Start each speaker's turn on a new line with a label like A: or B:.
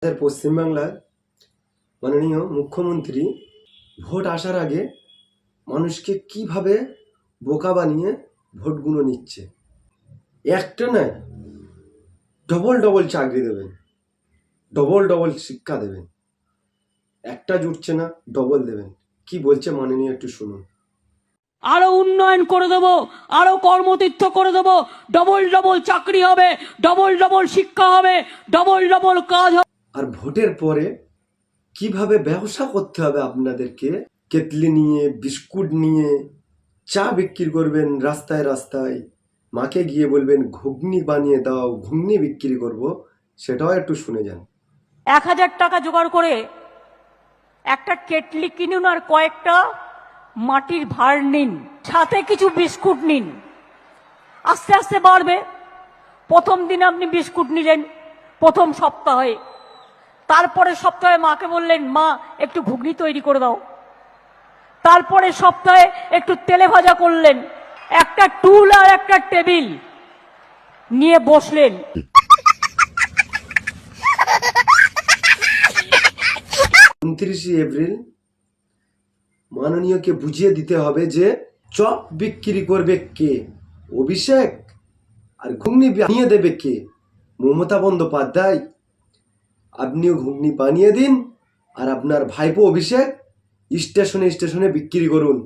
A: আমাদের পশ্চিমবাংলার মাননীয় মুখ্যমন্ত্রী ভোট আসার আগে মানুষকে কিভাবে বোকা বানিয়ে ভোটগুলো নিচ্ছে। একটা নয়, ডবল ডবল চাকরি দেবেন, ডবল ডবল শিক্ষা দেবেন। একটা জুটছে না, ডবল দেবেন। কি বলছে মাননীয়, একটু শুনুন।
B: আরো উন্নয়ন করে দেবো, আরো কর্মতীর্থ করে দেবো, ডবল ডবল চাকরি হবে, ডবল ডবল শিক্ষা হবে, ডবল ডবল কাজ হবে।
A: আর ভোটের পরে কিভাবে ব্যবসা করতে হবে আপনাদেরকে, কেতলি নিয়ে, বিস্কুট নিয়ে চা বিক্রি করবেন রাস্তায় রাস্তায়, মাকে গিয়ে বলবেন ঘুগনি বানিয়ে দাও, ঘুগনি বিক্রি করব, সেটাও একটু শুনে যান।
B: 1000 টাকা জোগাড় করে একটা কেটলি কিনুন আর কয়েকটা মাটির ভাঁড় নিন, সাথে কিছু বিস্কুট নিন। আস্তে আস্তে বাড়বে। প্রথম দিন আপনি বিস্কুট নিলেন প্রথম সপ্তাহে, তারপরে সপ্তাহে মাকে বললেন মা একটু ঘুগনি তৈরি করে দাও, তারপরে সপ্তাহে একটু তেলে ভাজা করলেন, একটা টুল আর একটা টেবিল নিয়ে বসলেন।
A: 29 এপ্রিল মাননীয়কে বুঝিয়ে দিতে হবে যে চপ বিক্রি করবে কে, অভিষেক, আর ঘুগনি বানিয়ে দেবে কে, মমতা বন্দ্যোপাধ্যায়। আপনিও ঘুগনি বানিয়ে দিন আর আপনার ভাইপো অভিষেক স্টেশনে স্টেশনে বিক্রি করুন।